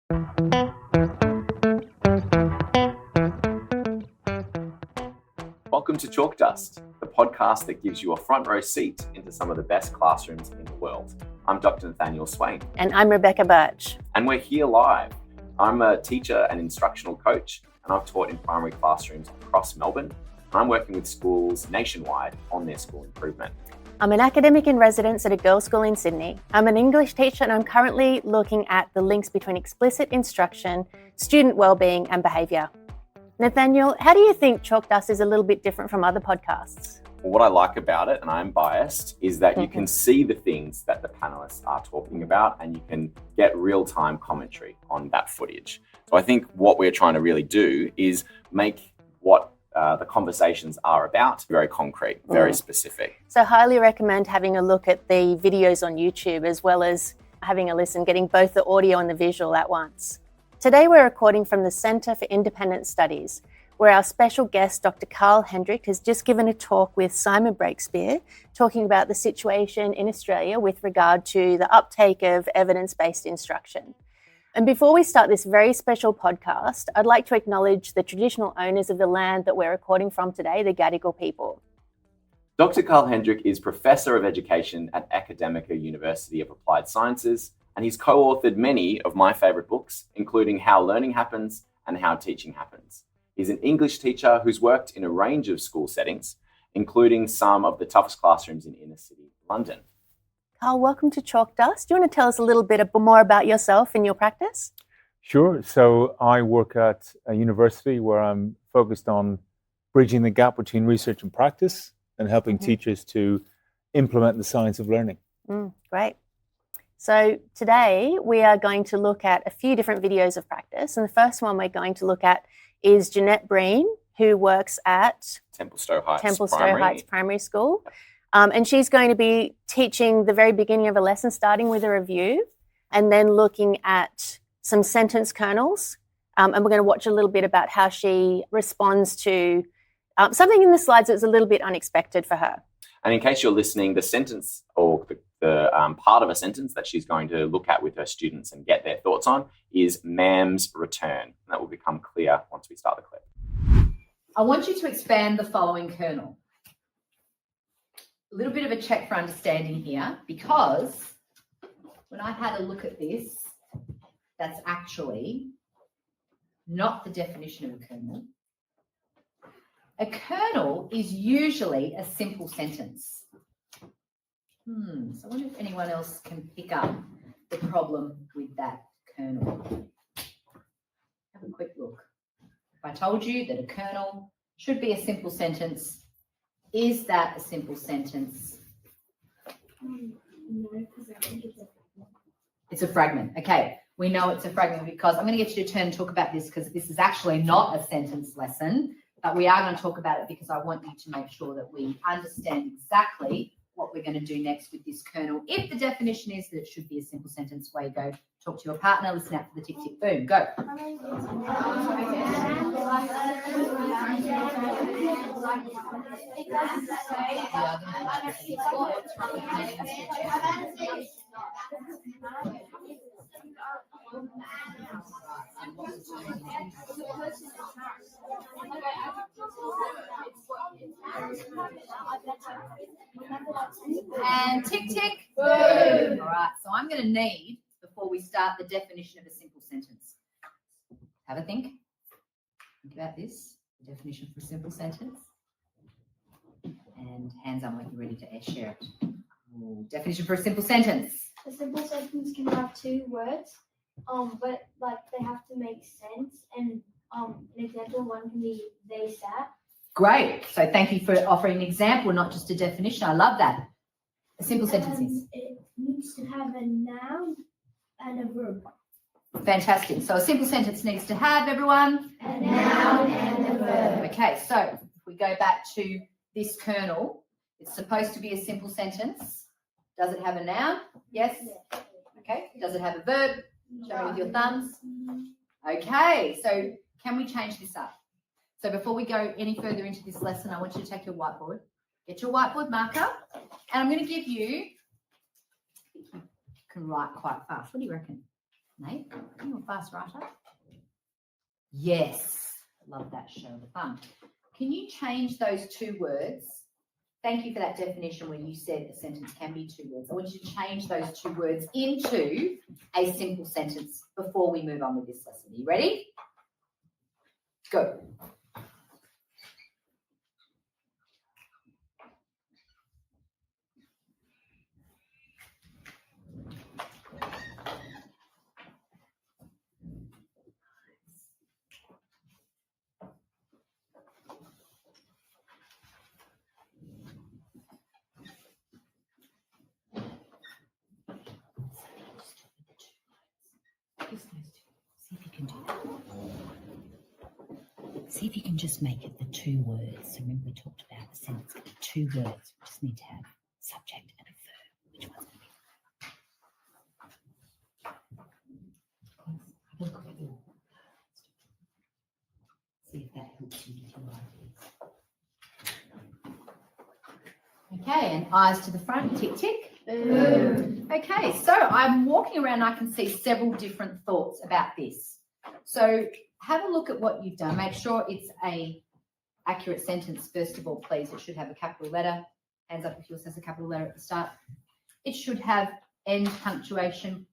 Welcome to Chalk Dust, the podcast that gives you a front row seat into some of the best classrooms in the world. I'm Dr. Nathaniel Swain. And I'm Rebecca Birch. And we're here live. I'm a teacher and instructional coach, and I've taught in primary classrooms across Melbourne. I'm working with schools nationwide on their school improvement. I'm an academic in residence at a girls' school in Sydney. I'm an English teacher and I'm currently looking at the links between explicit instruction, student wellbeing and behaviour. Nathaniel, how do you think Chalk Dust is a little bit different from other podcasts? Well, what I like about it, and I'm biased, is that you can see the things that the panelists are talking about and you can get real-time commentary on that footage. So I think what we're trying to really do is make what the conversations are about very concrete, very specific. So highly recommend having a look at the videos on YouTube as well as having a listen, getting both the audio and the visual at once. Today we're recording from the Centre for Independent Studies, where our special guest, Dr Carl Hendrick, has just given a talk with Simon Breakspear, talking about the situation in Australia with regard to the uptake of evidence-based instruction. And before we start this very special podcast, I'd like to acknowledge the traditional owners of the land that we're recording from today, the Gadigal people. Dr. Carl Hendrick is Professor of Education at Academica University of Applied Sciences, and he's co-authored many of my favourite books, including How Learning Happens and How Teaching Happens. He's an English teacher who's worked in a range of school settings, including some of the toughest classrooms in inner city London. Carl, welcome to Chalk Dust. Do you want to tell us a little bit more about yourself and your practice? Sure. So I work at a university where I'm focused on bridging the gap between research and practice and helping teachers to implement the science of learning. Great. So today we are going to look at a few different videos of practice. And the first one we're going to look at is Jeanette Breen, who works at Templestowe Heights Primary School. And she's going to be teaching the very beginning of a lesson, starting with a review and then looking at some sentence kernels. And we're going to watch a little bit about how she responds to something in the slides that's a little bit unexpected for her. And in case you're listening, the sentence or the part of a sentence that she's going to look at with her students and get their thoughts on is ma'am's return. And that will become clear once we start the clip. I want you to expand the following kernel. A little bit of a check for understanding here, because when I had a look at this, that's actually not the definition of a kernel. A kernel is usually a simple sentence. So I wonder if anyone else can pick up the problem with that kernel. Have a quick look. If I told you that a kernel should be a simple sentence, is that a simple sentence? No, because I think it's a fragment. It's a fragment. Okay, we know it's a fragment because I'm going to get you to turn and talk about this because this is actually not a sentence lesson, but we are going to talk about it because I want you to make sure that we understand exactly what we're going to do next with this kernel. If the definition is that it should be a simple sentence, way go, talk to your partner, listen out for the tick, tick, boom, go. And tick, tick, boom. All right, so I'm going to need, before we start, the definition of a simple sentence. Have a think. Think about this, the definition for a simple sentence. And hands up when you're ready to share it. Definition for a simple sentence. A simple sentence can have two words, but like they have to make sense. And an example one can be they sat. Great. So thank you for offering an example, not just a definition. I love that. A simple sentence is? It needs to have a noun and a verb. Fantastic. So a simple sentence needs to have, everyone? A noun and a verb. Okay, so if we go back to this kernel, it's supposed to be a simple sentence. Does it have a noun? Yes? Okay. Does it have a verb? Show me with your thumbs. Okay, so can we change this up? So before we go any further into this lesson, I want you to take your whiteboard. Get your whiteboard marker, and I'm going to give you, you can write quite fast. What do you reckon? Nate, are you a fast writer? Yes. Love that show the fun. Can you change those 2 words? Thank you for that definition where you said a sentence can be 2 words. I want you to change those 2 words into a simple sentence before we move on with this lesson. Are you ready? Go. See if you can do that. See if you can just make it the 2 words. So remember we talked about the sentence could be 2 words. We just need to have subject and a verb. Which one's going to be? Have a look at your. See if that helps you with your ideas. Okay, and eyes to the front. Tick, tick. Okay, so I'm walking around and I can see several different thoughts about this. So have a look at what you've done. Make sure it's a accurate sentence, first of all, please. It should have a capital letter. Hands up if yours has a capital letter at the start. It should have end punctuation.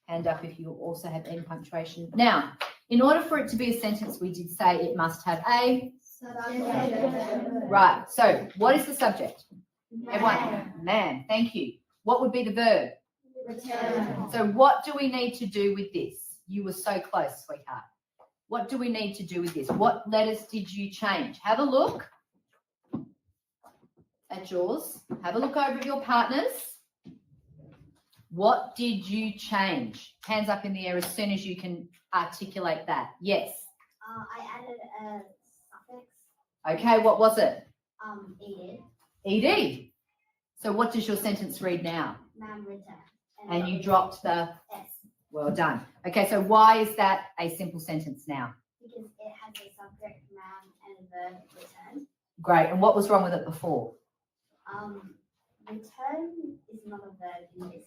Hand up if you also have end punctuation. Now, in order for it to be a sentence, we did say it must have a subject. Right, so what is the subject? Everyone, man, thank you. What would be the verb? Return. So what do we need to do with this? You were so close, sweetheart. What do we need to do with this? What letters did you change? Have a look at yours. Have a look over at your partners. What did you change? Hands up in the air as soon as you can articulate that. Yes. I added a suffix. Okay, what was it? Ed. ED. So what does your sentence read now? Ma'am returned. And you dropped the S. Well done. Okay, so why is that a simple sentence now? Because it has a subject, ma'am, and a verb, return. Great. And what was wrong with it before? Return is not a verb in this.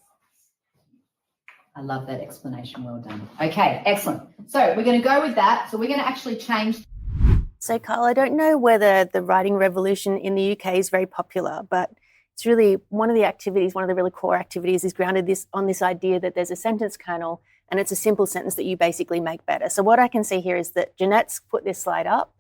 I love that explanation. Well done. Okay, excellent. So we're going to go with that. So we're going to actually change. So, Carl, I don't know whether the writing revolution in the UK is very popular, but it's really one of the activities, one of the really core activities is grounded on this idea that there's a sentence kernel and it's a simple sentence that you basically make better. So what I can see here is that Jeanette's put this slide up.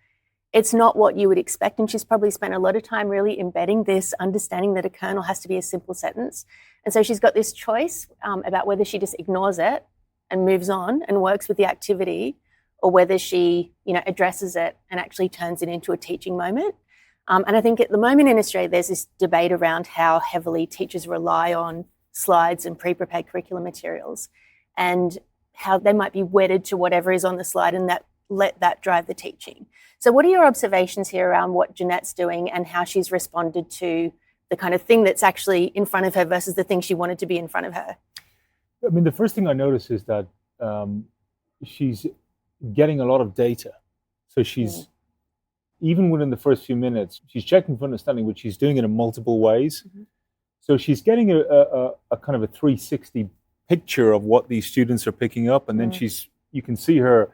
It's not what you would expect, and she's probably spent a lot of time really embedding this understanding that a kernel has to be a simple sentence. And so she's got this choice about whether she just ignores it and moves on and works with the activity, or whether she, addresses it and actually turns it into a teaching moment. And I think at the moment in Australia, there's this debate around how heavily teachers rely on slides and pre-prepared curriculum materials and how they might be wedded to whatever is on the slide and let that drive the teaching. So what are your observations here around what Jeanette's doing and how she's responded to the kind of thing that's actually in front of her versus the thing she wanted to be in front of her? I mean, the first thing I notice is that she's getting a lot of data. So she's, even within the first few minutes, she's checking for understanding, but she's doing it in multiple ways. Mm-hmm. So she's getting a kind of a 360 picture of what these students are picking up. And then you can see her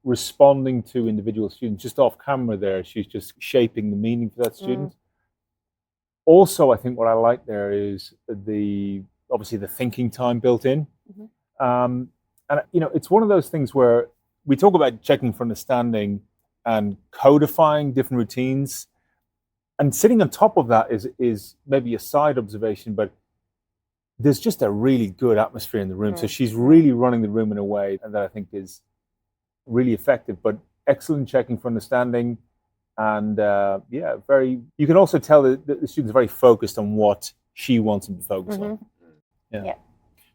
responding to individual students just off camera there. She's just shaping the meaning for that student. Also, I think what I like there is obviously the thinking time built in. Mm-hmm. And, it's one of those things where we talk about checking for understanding and codifying different routines. And sitting on top of that is maybe a side observation, but there's just a really good atmosphere in the room. So she's really running the room in a way that I think is really effective, but excellent checking for understanding. And you can also tell that the students are very focused on what she wants them to focus on. Yeah.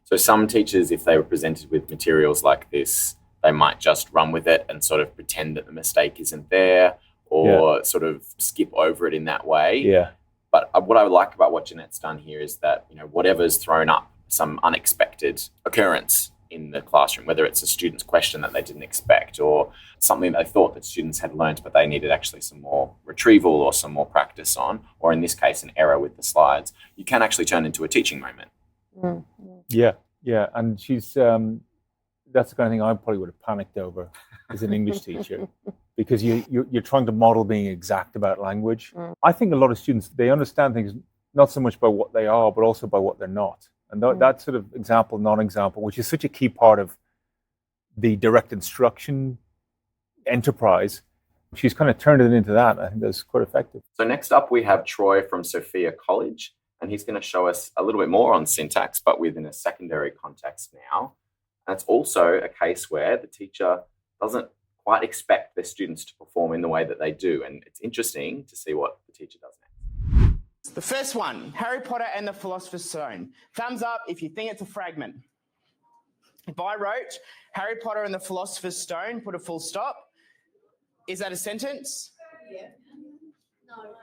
So some teachers, if they were presented with materials like this, they might just run with it and sort of pretend that the mistake isn't there or sort of skip over it in that way. Yeah. But what I like about what Jeanette's done here is that, whatever's thrown up, some unexpected occurrence in the classroom, whether it's a student's question that they didn't expect or something they thought that students had learned, but they needed actually some more retrieval or some more practice on, or in this case, an error with the slides, you can actually turn into a teaching moment. Yeah. And she's, that's the kind of thing I probably would have panicked over as an English teacher, because you're trying to model being exact about language. I think a lot of students, they understand things not so much by what they are, but also by what they're not. And that sort of example, non-example, which is such a key part of the direct instruction enterprise, she's kind of turned it into that. I think that's quite effective. So next up, we have Troy from Sophia College, and he's going to show us a little bit more on syntax, but within a secondary context now. And it's also a case where the teacher doesn't quite expect their students to perform in the way that they do. And it's interesting to see what the teacher does next. The first one, Harry Potter and the Philosopher's Stone. Thumbs up if you think it's a fragment. If I wrote Harry Potter and the Philosopher's Stone, put a full stop, is that a sentence? Yeah.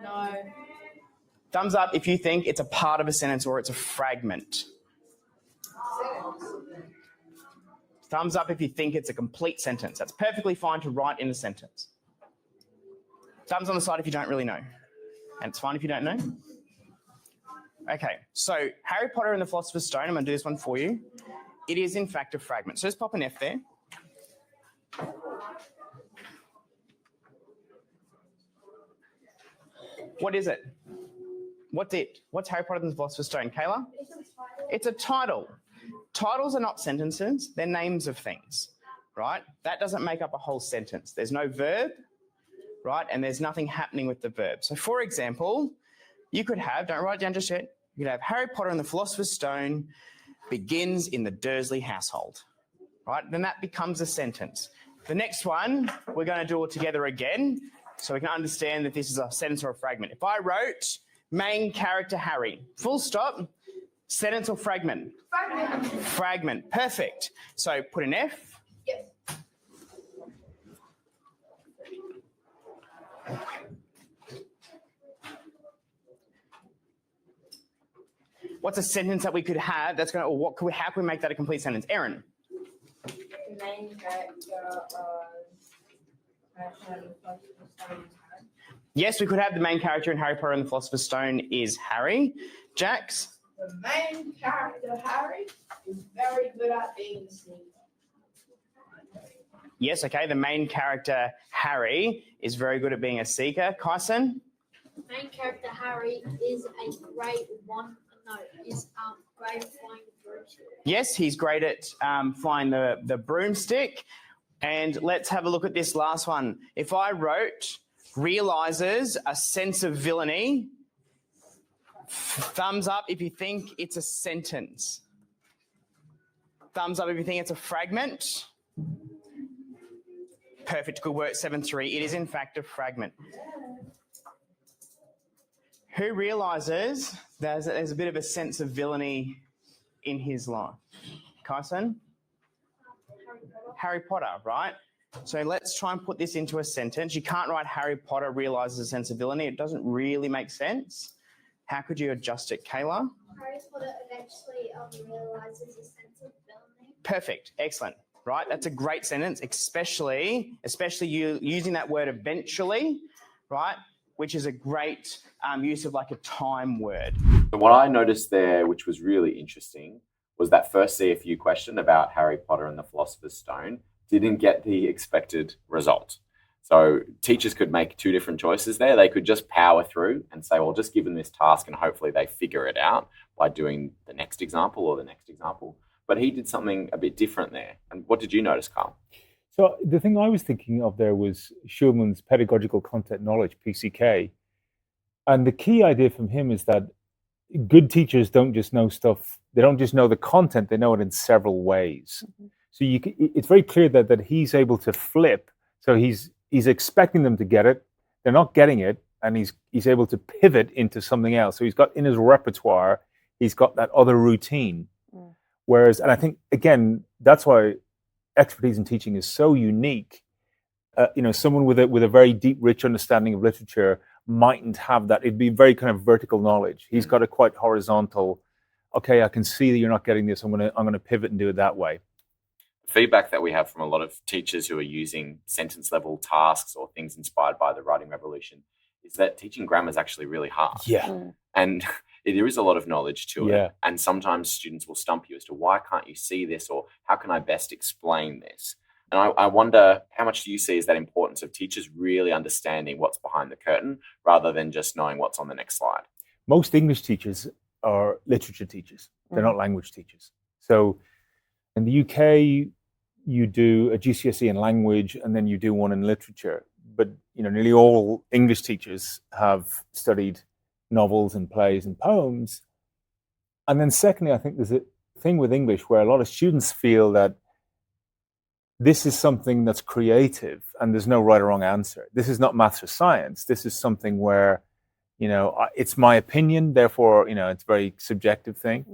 No. Thumbs up if you think it's a part of a sentence or it's a fragment. Thumbs up if you think it's a complete sentence. That's perfectly fine to write in a sentence. Thumbs on the side if you don't really know. And it's fine if you don't know. Okay, so Harry Potter and the Philosopher's Stone, I'm going to do this one for you. It is in fact a fragment. So just pop an F there. What is it? What's it? What's Harry Potter and the Philosopher's Stone, Kayla? It's a title. Titles are not sentences, they're names of things, right? That doesn't make up a whole sentence. There's no verb, right? And there's nothing happening with the verb. So for example, you could have, don't write it down just yet, you could have Harry Potter and the Philosopher's Stone begins in the Dursley household, right? Then that becomes a sentence. The next one, we're going to do it together again so we can understand that this is a sentence or a fragment. If I wrote main character Harry, full stop, sentence or fragment? Fragment. Fragment, perfect. So put an F. Yes. What's a sentence that we could have that's going to, or how can we make that a complete sentence? Erin. The main character of Harry Potter and the Philosopher's Stone is Harry. Yes, we could have the main character in Harry Potter and the Philosopher's Stone is Harry. Jax. The main character, Harry, is very good at being a sneaker. Yes, okay, the main character, Harry, is very good at being a seeker. Kyson? The main character Harry is great at flying the broomstick. Yes, he's great at flying the broomstick. And let's have a look at this last one. If I wrote, realises a sense of villainy, thumbs up if you think it's a sentence. Thumbs up if you think it's a fragment. Perfect, good work, 7-3. It is in fact a fragment. Who realises there's a bit of a sense of villainy in his life? Kyson? Harry Potter, right? So let's try and put this into a sentence. You can't write Harry Potter realises a sense of villainy. It doesn't really make sense. How could you adjust it, Kayla? Harry Potter eventually realises a sense of villainy. Perfect, excellent. Right, that's a great sentence, especially you using that word eventually, right, which is a great use of like a time word. So what I noticed there, which was really interesting, was that first CFU question about Harry Potter and the Philosopher's Stone didn't get the expected result. So teachers could make two different choices there. They could just power through and say, well, just give them this task and hopefully they figure it out by doing the next example or the next example. But he did something a bit different there. And what did you notice, Carl? So the thing I was thinking of there was Schulman's pedagogical content knowledge, PCK. And the key idea from him is that good teachers don't just know stuff. They don't just know the content. They know it in several ways. Mm-hmm. So it's very clear that he's able to flip. So he's expecting them to get it. They're not getting it. And he's able to pivot into something else. So he's got in his repertoire, he's got that other routine. Mm. Whereas, and I think, again, that's why expertise in teaching is so unique. Someone with a very deep, rich understanding of literature mightn't have that. It'd be very kind of vertical knowledge. He's got a quite horizontal, okay, I can see that you're not getting this. I'm gonna pivot and do it that way. Feedback that we have from a lot of teachers who are using sentence level tasks or things inspired by the writing revolution is that teaching grammar is actually really hard. Yeah. And there is a lot of knowledge to it. Yeah. And sometimes students will stump you as to why can't you see this, or how can I best explain this? And I wonder, how much do you see as that importance of teachers really understanding what's behind the curtain rather than just knowing what's on the next slide? Most English teachers are literature teachers. They're not language teachers. So in the UK, you do a GCSE in language and then you do one in literature. But nearly all English teachers have studied novels and plays and poems. And then secondly, I think there's a thing with English where a lot of students feel that this is something that's creative and there's no right or wrong answer. This is not maths or science. This is something where, it's my opinion, therefore, it's a very subjective thing.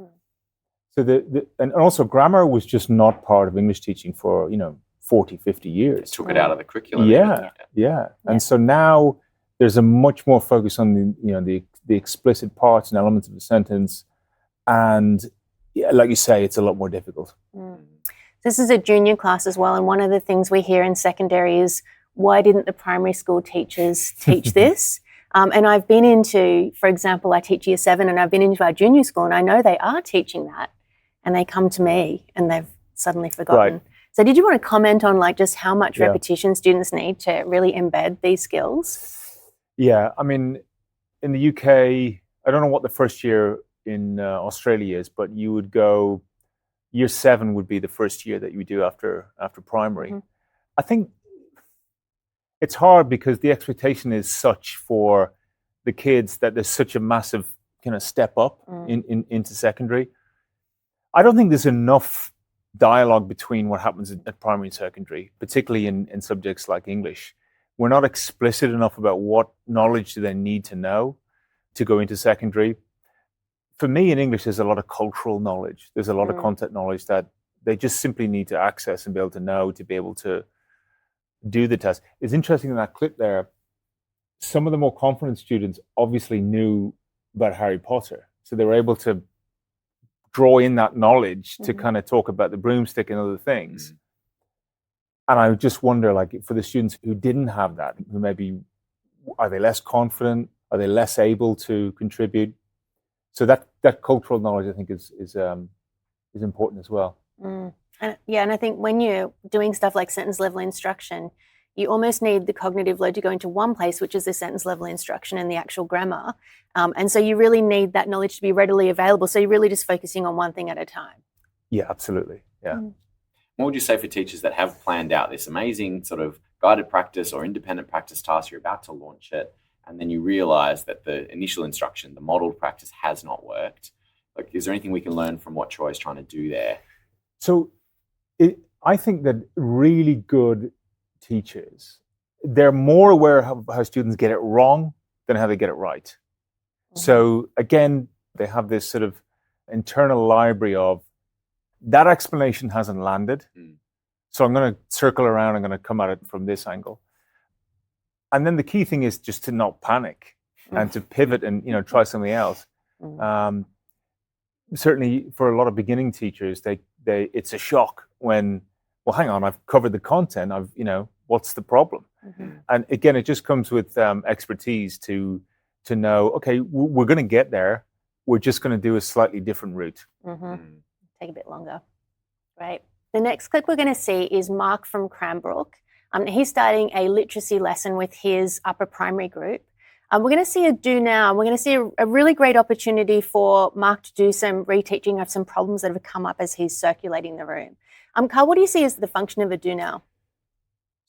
So and also grammar was just not part of English teaching for, 40, 50 years. It took it out of the curriculum. Yeah. And so now there's a much more focus on the explicit parts and elements of the sentence. And like you say, it's a lot more difficult. This is a junior class as well. And one of the things we hear in secondary is, why didn't the primary school teachers teach this? And I've been into, for example, I teach year 7 and I've been into our junior school and I know they are teaching that. And they come to me and they've suddenly forgotten. Right. So did you want to comment on just how much repetition students need to really embed these skills? Yeah, I mean, in the UK, I don't know what the first year in Australia is, but you would go, year 7 would be the first year that you do after primary. I think it's hard because the expectation is such for the kids that there's such a massive kind of step up into secondary. I don't think there's enough dialogue between what happens at primary and secondary, particularly in subjects like English. We're not explicit enough about what knowledge do they need to know to go into secondary. For me, in English, there's a lot of cultural knowledge. There's a lot of content knowledge that they just simply need to access and be able to know to be able to do the test. It's interesting in that clip there, some of the more confident students obviously knew about Harry Potter. So they were able to draw in that knowledge to kind of talk about the broomstick and other things. And I just wonder, for the students who didn't have that, who maybe, are they less confident? Are they less able to contribute? So that cultural knowledge, I think, is important as well. And I think when you're doing stuff like sentence level instruction, you almost need the cognitive load to go into one place, which is the sentence level instruction and the actual grammar. And so you really need that knowledge to be readily available. So you're really just focusing on one thing at a time. Yeah, absolutely. Yeah. What would you say for teachers that have planned out this amazing sort of guided practice or independent practice task, you're about to launch it, and then you realize that the initial instruction, the modeled practice, has not worked? Is there anything we can learn from what Troy's trying to do there? So I think that really good teachers, they're more aware of how students get it wrong than how they get it right. So again, they have this sort of internal library of, that explanation hasn't landed. So I'm going to circle around, I'm going to come at it from this angle. And then the key thing is just to not panic and to pivot and, try something else. Certainly for a lot of beginning teachers, it's a shock when, well, hang on, I've covered the content. What's the problem? And again, it just comes with expertise to know, okay, we're going to get there. We're just going to do a slightly different route. Take a bit longer. Right. The next clip we're going to see is Mark from Cranbrook. He's starting a literacy lesson with his upper primary group. We're going to see a do now. We're going to see a really great opportunity for Mark to do some reteaching of some problems that have come up as he's circulating the room. Carl, what do you see as the function of a do now?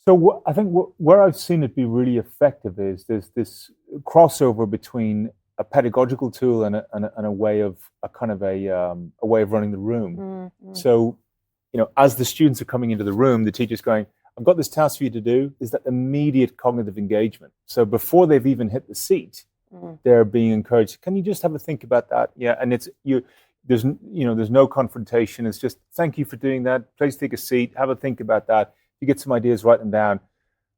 So I think where I've seen it be really effective is there's this crossover between a pedagogical tool and a way of a way of running the room. So, as the students are coming into the room, the teacher's going, I've got this task for you to do. Is that immediate cognitive engagement? So before they've even hit the seat, they're being encouraged. Can you just have a think about that? Yeah, and there's no confrontation. It's just, thank you for doing that. Please take a seat. Have a think about that. You get some ideas, write them down.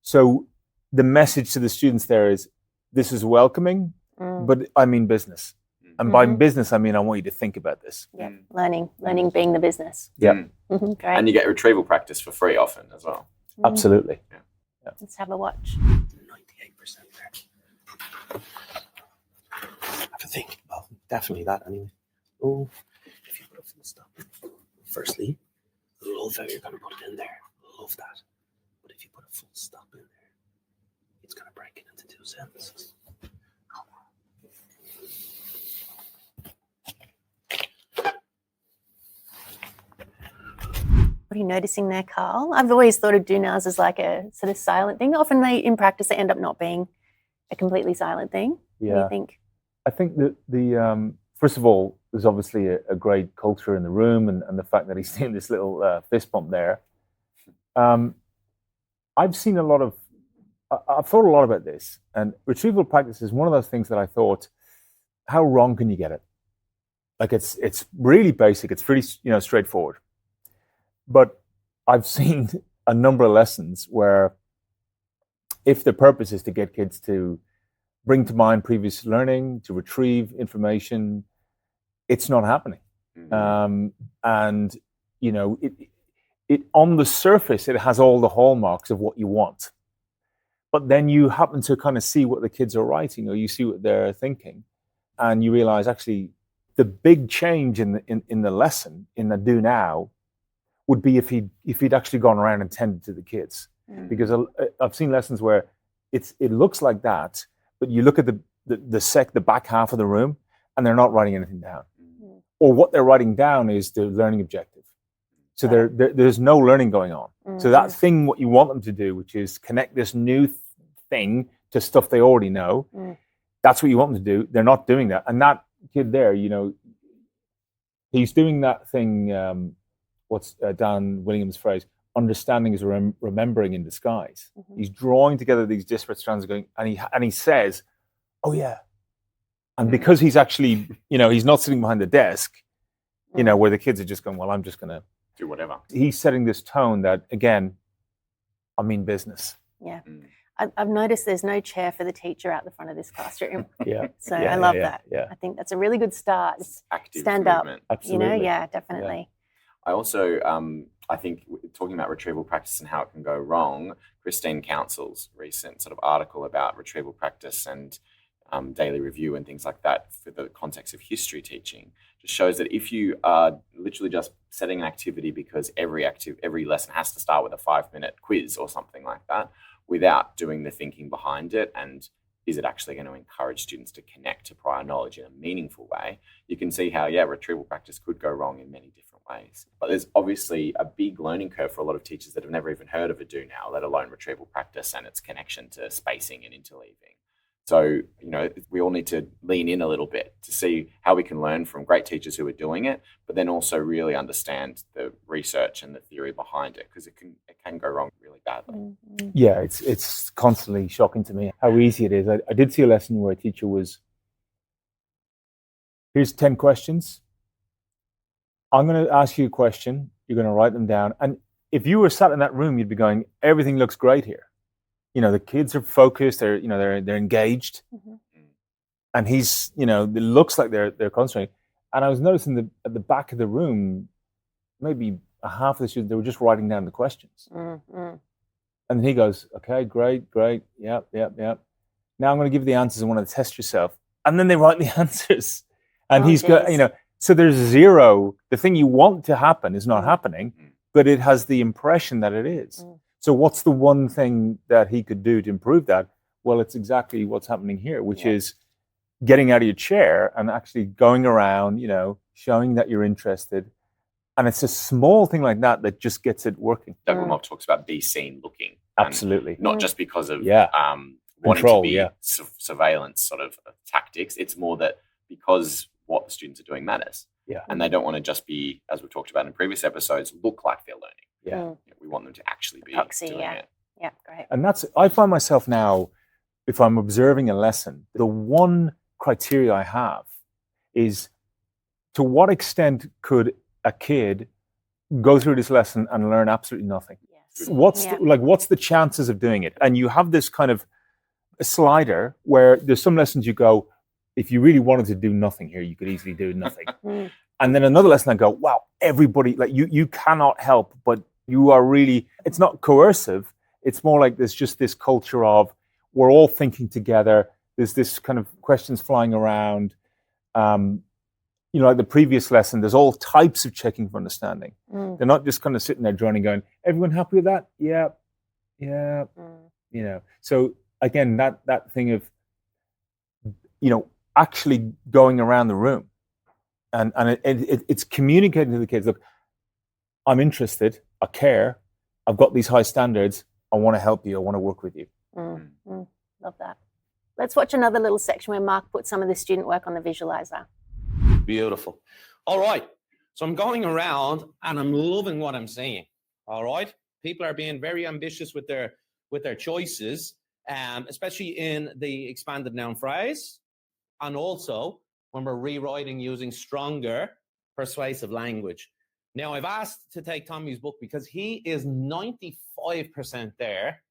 So the message to the students there is, this is welcoming, but I mean business. And by business, I mean, I want you to think about this. Yeah, learning being the business. Yeah. Great. And you get retrieval practice for free often as well. Absolutely. Yeah. Let's have a watch. 98% there. Have a think. Well, definitely that anyway. Oh, if you put a full stop, firstly, love how you're going to put it in there. Love that. But if you put a full stop in there, it's going to break it into 2 sentences. What are you noticing there, Carl? I've always thought of do nows as like a sort of silent thing. Often in practice, they end up not being a completely silent thing. Yeah. What do you think? I think that the first of all, there's obviously a great culture in the room, and the fact that he's doing this little fist bump there. I've seen a lot of, I've thought a lot about this, and retrieval practice is one of those things that I thought, how wrong can you get it? Like it's really basic. It's pretty straightforward. But I've seen a number of lessons where, if the purpose is to get kids to bring to mind previous learning, to retrieve information, it's not happening. Mm-hmm. And it on the surface, it has all the hallmarks of what you want. But then you happen to kind of see what the kids are writing, or you see what they're thinking, and you realize actually the big change in the lesson, in the do now, would be if he'd actually gone around and tended to the kids. Mm. Because I've seen lessons where it looks like that, but you look at the back half of the room, and they're not writing anything down. Mm. Or what they're writing down is the learning objective. So there's no learning going on. Mm. So that thing, what you want them to do, which is connect this new thing to stuff they already know, that's what you want them to do. They're not doing that. And that kid there, he's doing that thing, what's Dan Williams' phrase, understanding is remembering in disguise. Mm-hmm. He's drawing together these disparate strands going, and he says, oh yeah. And because he's actually, he's not sitting behind the desk, where the kids are just going, well, I'm just going to do whatever. He's setting this tone that, again, I mean business. Yeah. I've noticed there's no chair for the teacher out the front of this classroom. Yeah. So I love that. Yeah. I think that's a really good start. It's active Stand movement. up. Absolutely. Yeah, definitely. Yeah. I also, I think, talking about retrieval practice and how it can go wrong, Christine Council's recent sort of article about retrieval practice and daily review and things like that for the context of history teaching just shows that if you are literally just setting an activity because every lesson has to start with a 5-minute quiz or something like that, without doing the thinking behind it, and is it actually going to encourage students to connect to prior knowledge in a meaningful way, you can see how, retrieval practice could go wrong in many different ways. But there's obviously a big learning curve for a lot of teachers that have never even heard of a do now, let alone retrieval practice and its connection to spacing and interleaving. So, we all need to lean in a little bit to see how we can learn from great teachers who are doing it, but then also really understand the research and the theory behind it, because it can go wrong really badly. Mm-hmm. Yeah, it's constantly shocking to me how easy it is. I did see a lesson where a teacher was, here's 10 questions. I'm going to ask you a question. You're going to write them down. And if you were sat in that room, you'd be going, everything looks great here. The kids are focused. They're engaged, mm-hmm. and he's, it looks like they're concentrating. And I was noticing at the back of the room, maybe a half of the students, they were just writing down the questions. Mm-hmm. And then he goes, okay, great, yep. Now I'm going to give you the answers. I want to test yourself. And then they write the answers, and he's got, so there's zero. The thing you want to happen is not happening, but it has the impression that it is. Mm. So what's the one thing that he could do to improve that? Well, it's exactly what's happening here, which is getting out of your chair and actually going around, showing that you're interested. And it's a small thing like that just gets it working. Doug Lamont talks about be seen looking. Absolutely. Not just because of wanting control, to be surveillance sort of tactics. It's more that because what the students are doing matters. Yeah. And they don't want to just be, as we've talked about in previous episodes, look like they're learning. Yeah. We want them to actually be doing it. Yeah, great. And I find myself now, if I'm observing a lesson, the one criteria I have is, to what extent could a kid go through this lesson and learn absolutely nothing? Yes. What's the chances of doing it? And you have this kind of a slider where there's some lessons you go, if you really wanted to do nothing here, you could easily do nothing. And then another lesson I go, wow, everybody, like you cannot help, but you are really, it's not coercive. It's more like there's just this culture of we're all thinking together. There's this kind of questions flying around. You know, like the previous lesson, there's all types of checking for understanding. They're not just kind of sitting there joining, going, "Everyone happy with that? Yeah, yeah." You know, so again, that thing of, you know, actually going around the room, and it's communicating to the kids, look, I'm interested, I care, I've got these high standards, I want to help you, I want to work with you. Love that. Let's watch another little section where Mark put some of the student work on the visualizer. Beautiful. All right. So I'm going around and I'm loving what I'm seeing. All right. People are being very ambitious with their choices, especially in the expanded noun phrase, and also when we're rewriting using stronger persuasive language. Now, I've asked to take Tommy's book because he is 95% there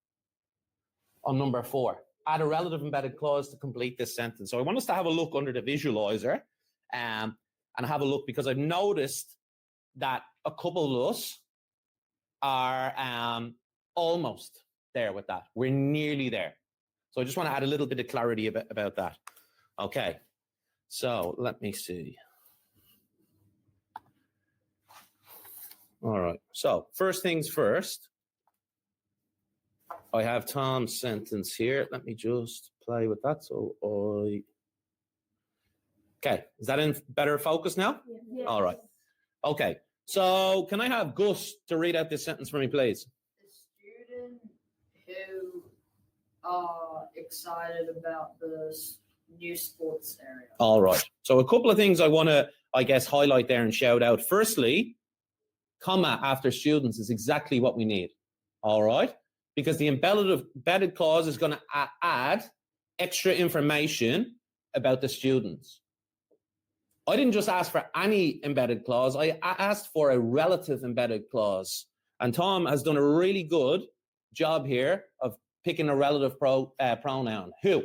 on number 4. Add a relative embedded clause to complete this sentence. So I want us to have a look under the visualizer and have a look, because I've noticed that a couple of us are almost there with that. We're nearly there. So I just want to add a little bit of clarity about that. Okay. So let me see. All right. So first things first. I have Tom's sentence here. Let me just play with that. So okay, is that in better focus now? Yeah. All right. Okay. So can I have Gus to read out this sentence for me, please? The student who are excited about the new sports area. All right. So a couple of things I want to, I guess, highlight there and shout out. Firstly, comma after students is exactly what we need. All right. Because the embedded clause is going to add extra information about the students. I didn't just ask for any embedded clause. I asked for a relative embedded clause. And Tom has done a really good job here of picking a relative pronoun, who.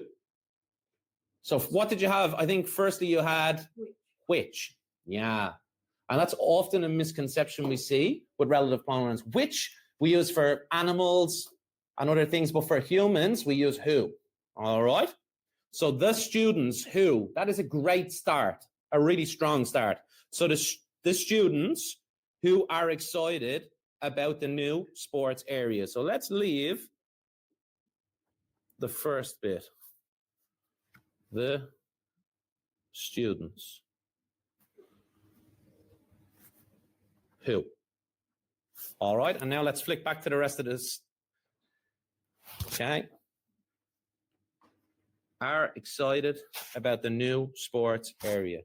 So what did you have? I think firstly you had which. Yeah. And that's often a misconception we see with relative pronouns. Which we use for animals and other things, but for humans, we use who. All right? So the students who, that is a great start, a really strong start. So the students who are excited about the new sports area. So let's leave the first bit. The students who. All right, and now let's flick back to the rest of this. Okay. Are excited about the new sports area.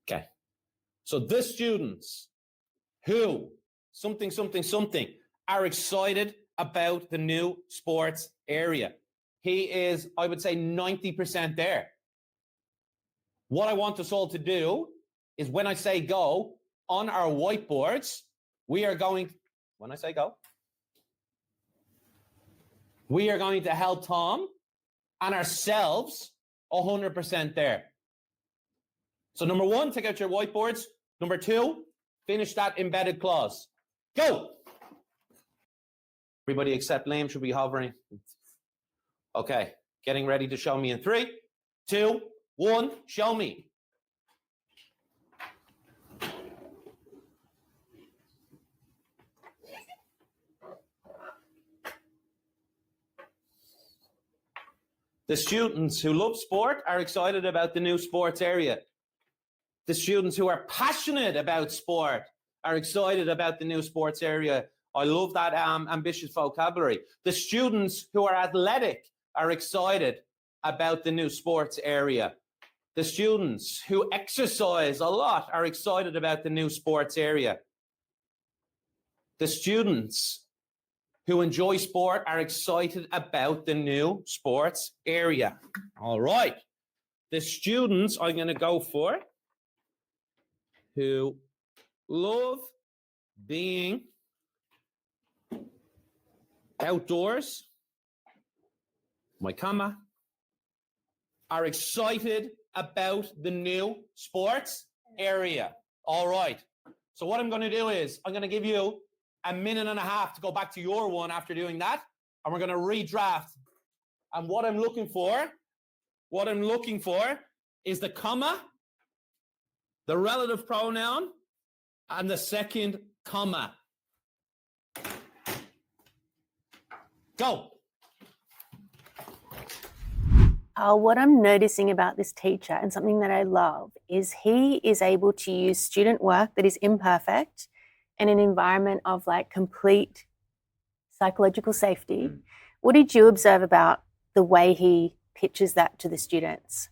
Okay. So the students who something are excited about the new sports area. He is, I would say, 90% there. What I want us all to do is when I say go, on our whiteboards, we are going, when I say go, we are going to help Tom and ourselves 100% there. So number 1, take out your whiteboards. Number 2, finish that embedded clause. Go! Everybody except Liam should be hovering. Okay, getting ready to show me in 3, 2, 1, show me. The students who love sport are excited about the new sports area. The students who are passionate about sport are excited about the new sports area. I love that ambitious vocabulary. The students who are athletic are excited about the new sports area. The students who exercise a lot are excited about the new sports area. The students who enjoy sport are excited about the new sports area. All right. The students I'm going to go for who love being outdoors, my comma, are excited about the new sports area. All right. So what I'm going to do is I'm going to give you a minute and a half to go back to your one after doing that, and we're going to redraft. And what I'm looking for is the comma, the relative pronoun, and the second comma. Go. What I'm noticing about this teacher, and something that I love, is he is able to use student work that is imperfect in an environment of like complete psychological safety. What did you observe about the way he pitches that to the students?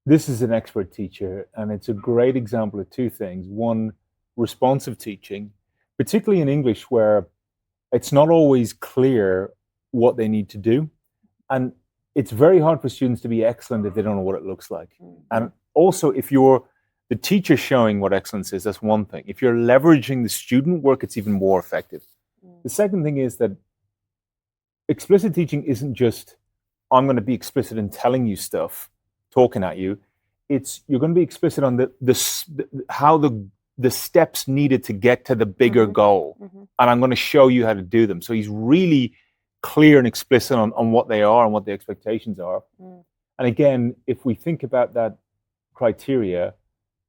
This is an expert teacher, and it's a great example of two things. One, responsive teaching, particularly in English, where it's not always clear what they need to do. And it's very hard for students to be excellent if they don't know what it looks like. And also, if you're the teacher showing what excellence is, that's one thing. If you're leveraging the student work, it's even more effective. The second thing is that explicit teaching isn't just, I'm going to be explicit in telling you stuff, talking at you. It's, you're going to be explicit on how the steps needed to get to the bigger goal. And I'm going to show you how to do them. So he's really clear and explicit on what they are and what the expectations are. And again, if we think about that criteria,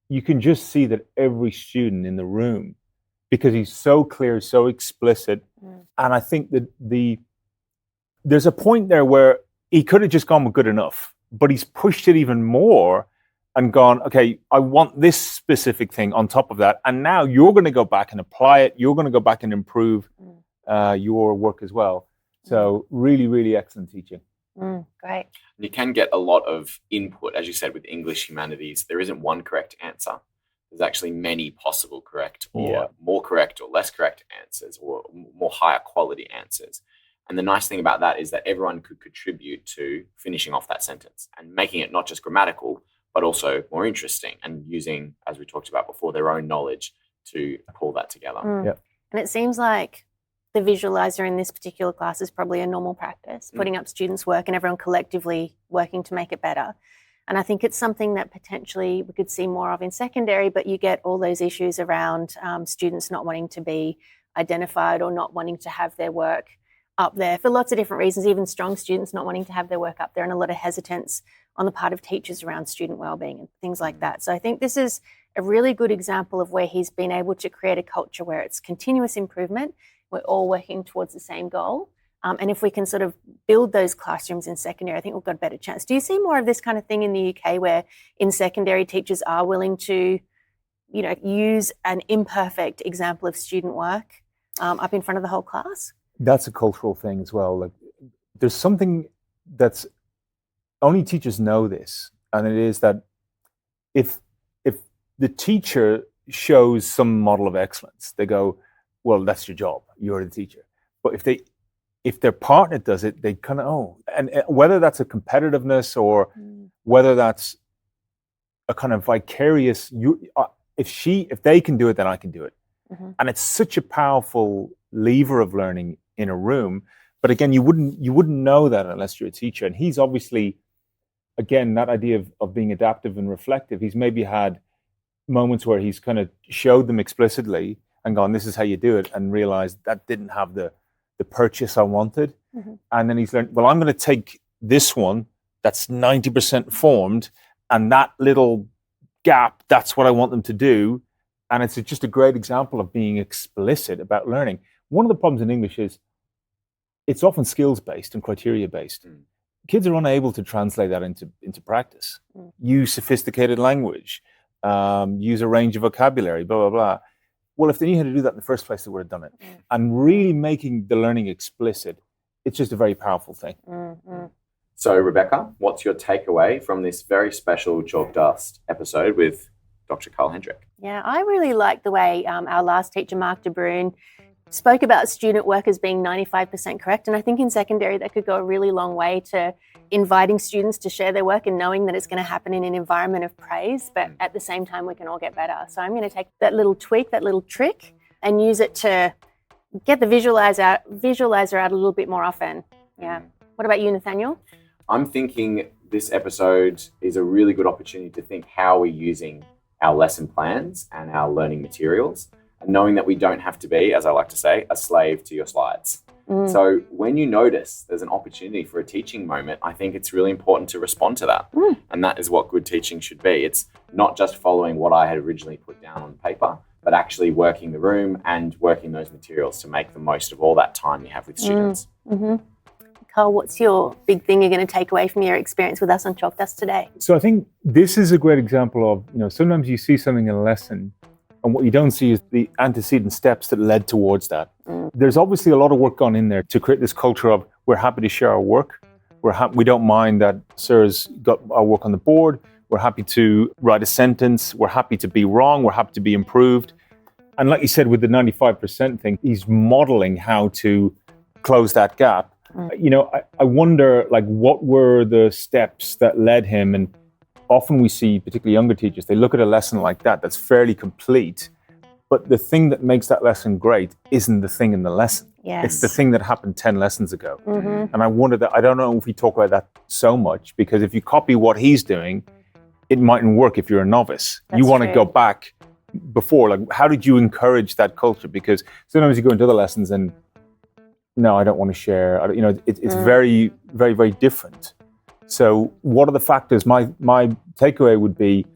you can just see that every student in the room, because he's so clear, so explicit. And I think that there's a point there where he could have just gone with good enough, but he's pushed it even more and gone, okay, I want this specific thing on top of that. And now you're going to go back and apply it. You're going to go back and improve your work as well. So really, really excellent teaching. Great. And you can get a lot of input, as you said, with English humanities. There isn't one correct answer. There's actually many possible correct or more correct or less correct answers, or more higher quality answers. And the nice thing about that is that everyone could contribute to finishing off that sentence and making it not just grammatical, but also more interesting, and using, as we talked about before, their own knowledge to pull that together. And it seems like the visualiser in this particular class is probably a normal practice, putting up students' work and everyone collectively working to make it better. And I think it's something that potentially we could see more of in secondary, but you get all those issues around students not wanting to be identified or not wanting to have their work up there for lots of different reasons, even strong students not wanting to have their work up there, and a lot of hesitance on the part of teachers around student wellbeing and things like that. So I think this is a really good example of where he's been able to create a culture where it's continuous improvement. We're all working towards the same goal. And if we can sort of build those classrooms in secondary, I think we've got a better chance. Do you see more of this kind of thing in the UK, where in secondary teachers are willing to, you know, use an imperfect example of student work up in front of the whole class? That's a cultural thing as well. Like, there's something that's, only teachers know this, and it is that if the teacher shows some model of excellence, they go, well, that's your job, you're the teacher. But if their partner does it, they kind of, and whether that's a competitiveness or whether that's a kind of vicarious, if they can do it, then I can do it. And it's such a powerful lever of learning in a room. But again, you wouldn't know that unless you're a teacher. And he's obviously, again, that idea of being adaptive and reflective, he's maybe had moments where he's kind of showed them explicitly and gone, this is how you do it, and realized that didn't have the purchase I wanted. And then he's learned, well, I'm going to take this one that's 90% formed, and that little gap, that's what I want them to do. And it's just a great example of being explicit about learning. One of the problems in English is it's often skills-based and criteria-based. Kids are unable to translate that into practice. Use sophisticated language, use a range of vocabulary, blah, blah, blah. Well, if they knew how to do that in the first place, they would have done it. And really making the learning explicit, it's just a very powerful thing. So, Rebecca, what's your takeaway from this very special Chalk Dust episode with Dr. Carl Hendrick? Yeah, I really like the way our last teacher, Mark De Bruin, spoke about student work as being 95% correct. And I think in secondary, that could go a really long way to inviting students to share their work and knowing that it's going to happen in an environment of praise, but at the same time, we can all get better. So I'm going to take that little tweak, that little trick, and use it to get the visualizer out a little bit more often. Yeah. What about you, Nathaniel? I'm thinking this episode is a really good opportunity to think how we're using our lesson plans and our learning materials, and knowing that we don't have to be, as I like to say, a slave to your slides. So when you notice there's an opportunity for a teaching moment, I think it's really important to respond to that. And that is what good teaching should be. It's not just following what I had originally put down on paper, but actually working the room and working those materials to make the most of all that time you have with students. Carl, what's your big thing you're going to take away from your experience with us on Chalk Dust today? So I think this is a great example of, sometimes you see something in a lesson and what you don't see is the antecedent steps that led towards that. There's obviously a lot of work gone in there to create this culture of we're happy to share our work. We don't mind that Sarah's got our work on the board. We're happy to write a sentence. We're happy to be wrong. We're happy to be improved. And like you said, with the 95% thing, he's modeling how to close that gap. I wonder, what were the steps that led him? And often we see, particularly younger teachers, they look at a lesson like that that's fairly complete, but the thing that makes that lesson great isn't the thing in the lesson. Yes. It's the thing that happened 10 lessons ago. And I wonder that, I don't know if we talk about that so much, because if you copy what he's doing, it mightn't work if you're a novice. You want to go back before, how did you encourage that culture? Because sometimes you go into other lessons and, no, I don't want to share. It's very, very, very different. So what are the factors? My takeaway would be,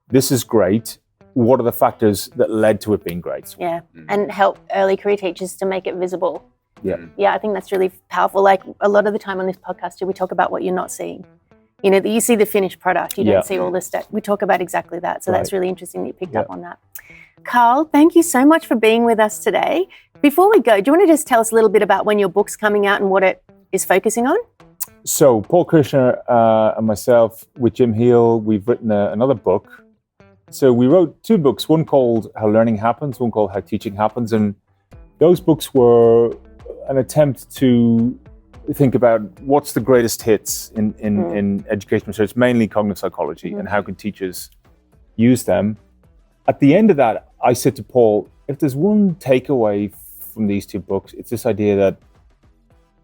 this is great. What are the factors that led to it being great? Yeah, and help early career teachers to make it visible. Yeah, I think that's really powerful. Like a lot of the time on this podcast, we talk about what you're not seeing. You see the finished product, you don't see all the steps. We talk about exactly that. So that's really interesting that you picked up on that. Carl, thank you so much for being with us today. Before we go, do you want to just tell us a little bit about when your book's coming out and what it is focusing on? So Paul Kirshner and myself with Jim Heel, we've written another book. So we wrote two books, one called How Learning Happens, one called How Teaching Happens. And those books were an attempt to think about what's the greatest hits in education research, mainly cognitive psychology, and how can teachers use them. At the end of that, I said to Paul, if there's one takeaway from these two books, it's this idea that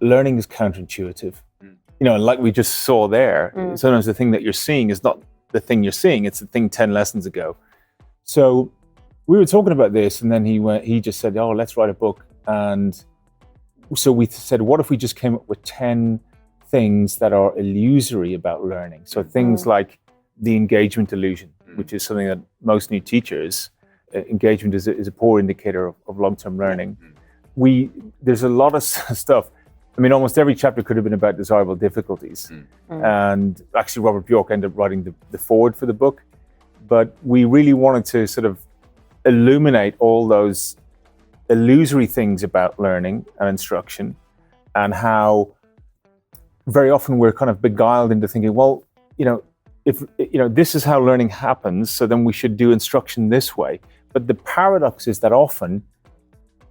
learning is counterintuitive. And like we just saw there, sometimes the thing that you're seeing is not the thing you're seeing, it's the thing 10 lessons ago. So we were talking about this, and then he just said, oh, let's write a book. And so we said, what if we just came up with 10 things that are illusory about learning? So things like the engagement illusion, which is something that most new teachers, engagement is a poor indicator of long-term learning. There's a lot of stuff. I mean, almost every chapter could have been about desirable difficulties. And actually, Robert Bjork ended up writing the foreword for the book. But we really wanted to sort of illuminate all those illusory things about learning and instruction, and how very often we're kind of beguiled into thinking, well, if this is how learning happens, so then we should do instruction this way. But the paradox is that often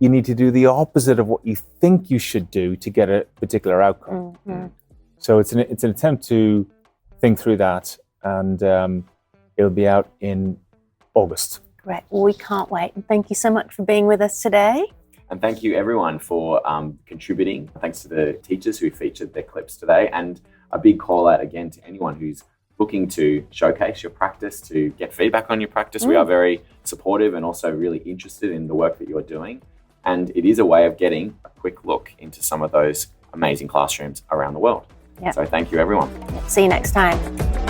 you need to do the opposite of what you think you should do to get a particular outcome. So it's an attempt to think through that, and it'll be out in August. Great. Well, we can't wait. And thank you so much for being with us today. And thank you everyone for contributing. Thanks to the teachers who featured their clips today, and a big call out again to anyone who's looking to showcase your practice, to get feedback on your practice. We are very supportive and also really interested in the work that you're doing. And it is a way of getting a quick look into some of those amazing classrooms around the world. So thank you, everyone. See you next time.